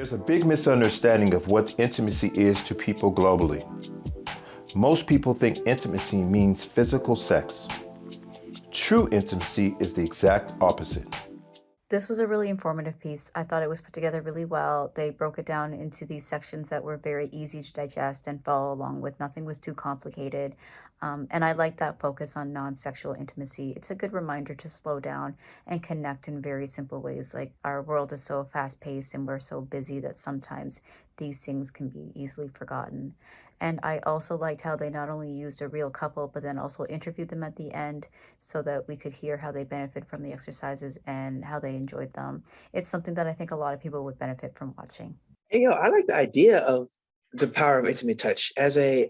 There's a big misunderstanding of what intimacy is to people globally. Most people think intimacy means physical sex. True intimacy is the exact opposite. This was a really informative piece. I thought it was put together really well. They broke it down into these sections that were very easy to digest and follow along with. Nothing was too complicated. And I like that focus on non sexual intimacy. It's a good reminder to slow down and connect in very simple ways. Like our world is so fast paced and we're so busy that sometimes these things can be easily forgotten. And I also liked how they not only used a real couple, but then also interviewed them at the end so that we could hear how they benefit from the exercises and how they enjoyed them. It's something that I think a lot of people would benefit from watching. Hey, yo, I like the idea of the power of intimate touch. As a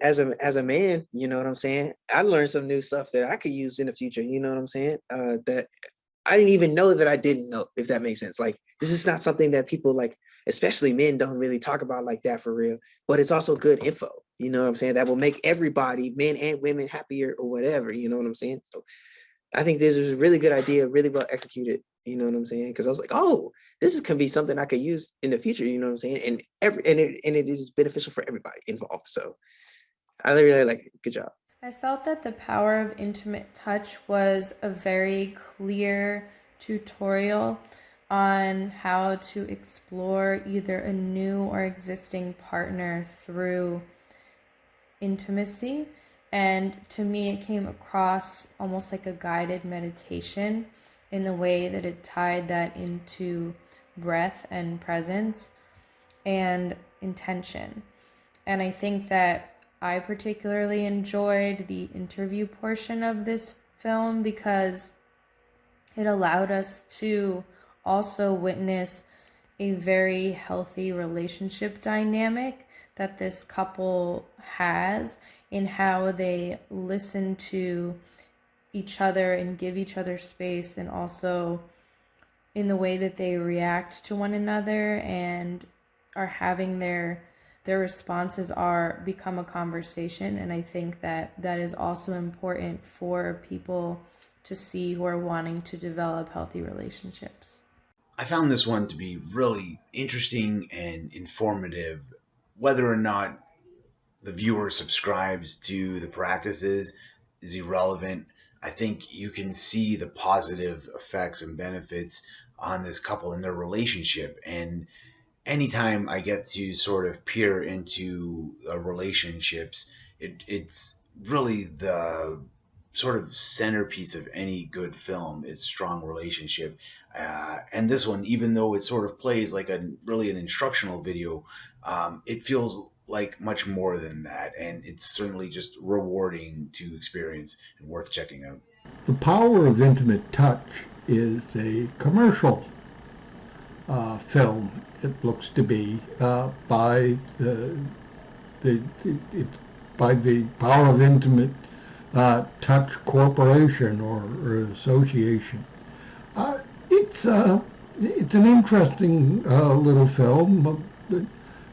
man, you know what I'm saying? I learned some new stuff that I could use in the future. You know what I'm saying? That I didn't even know that I didn't know, if that makes sense. Like, this is not something that people like, especially men, don't really talk about like that for real. But it's also good info. You know what I'm saying? That will make everybody, men and women, happier or whatever. You know what I'm saying? So I think this was a really good idea, really well executed. You know what I'm saying? Because I was like, oh, this is can be something I could use in the future. You know what I'm saying? And it is beneficial for everybody involved. So I really like it. Good job. I felt that the power of intimate touch was a very clear tutorial on how to explore either a new or existing partner through intimacy. And to me, it came across almost like a guided meditation in the way that it tied that into breath and presence and intention. And I think that I particularly enjoyed the interview portion of this film because it allowed us to also witness a very healthy relationship dynamic that this couple has in how they listen to each other and give each other space, and also in the way that they react to one another and are having their responses are become a conversation. And I think that that is also important for people to see who are wanting to develop healthy relationships. I found this one to be really interesting and informative. Whether or not the viewer subscribes to the practices is irrelevant. I think you can see the positive effects and benefits on this couple in their relationship. And anytime I get to sort of peer into relationships, it's really the sort of centerpiece of any good film is strong relationship. And this one, even though it sort of plays like a really an instructional video, it feels like much more than that, and it's certainly just rewarding to experience and worth checking out. The Power of Intimate Touch is a commercial film. It looks to be by it's by the Power of Intimate Touch Corporation or Association. It's an interesting little film, but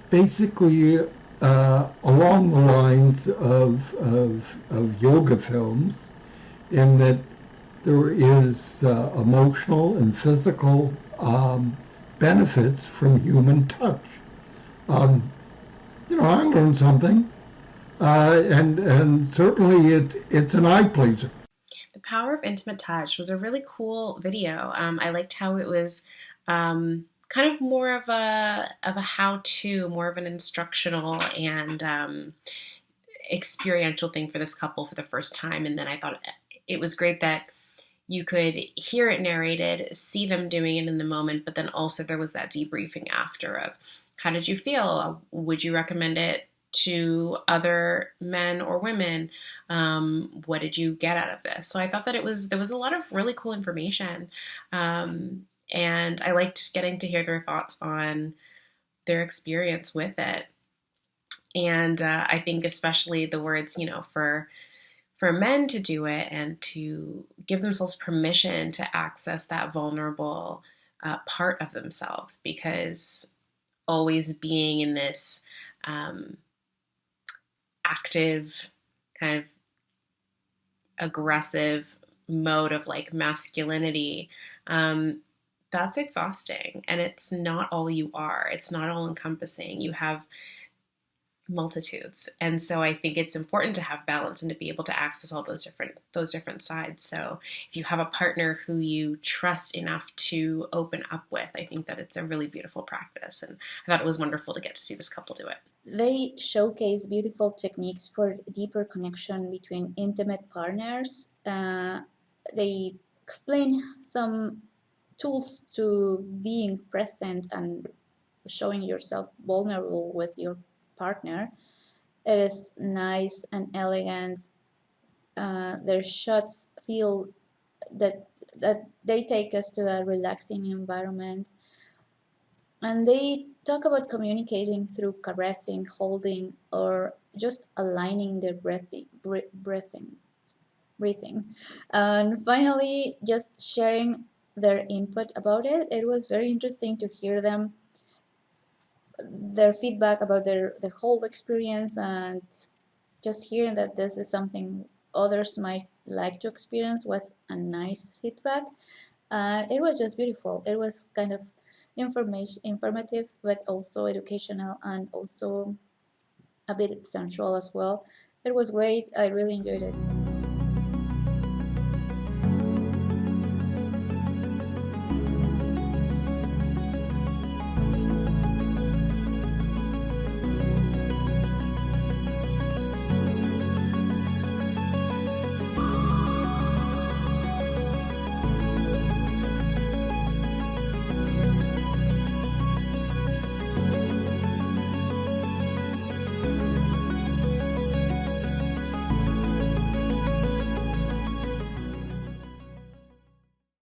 basically along the lines of yoga films, in that there is emotional and physical benefits from human touch. I learned something, and certainly it's an eye pleaser. The Power of Intimate Touch was a really cool video. I liked how it was kind of more of a how-to, more of an instructional and experiential thing for this couple for the first time. And then I thought it was great that you could hear it narrated, see them doing it in the moment, but then also there was that debriefing after of how did you feel? Would you recommend it to other men or women? What did you get out of this? So I thought that there was a lot of really cool information. And I liked getting to hear their thoughts on their experience with it. And I think especially the words, for men to do it and to give themselves permission to access that vulnerable part of themselves, because always being in this active, kind of aggressive mode of like masculinity that's exhausting. And it's not all you are, it's not all encompassing. You have multitudes. And so I think it's important to have balance and to be able to access all those different sides. So if you have a partner who you trust enough to open up with, I think that it's a really beautiful practice. And I thought it was wonderful to get to see this couple do it. They showcase beautiful techniques for deeper connection between intimate partners. They explain some tools to being present and showing yourself vulnerable with your partner. It is nice and elegant. Their shots feel that they take us to a relaxing environment, and they talk about communicating through caressing, holding, or just aligning their breathing. And finally, just sharing their input about it. It was very interesting to hear their feedback about the whole experience, and just hearing that this is something others might like to experience was a nice feedback. It was just beautiful. It was kind of informative, but also educational, and also a bit sensual as well. It was great. I really enjoyed it.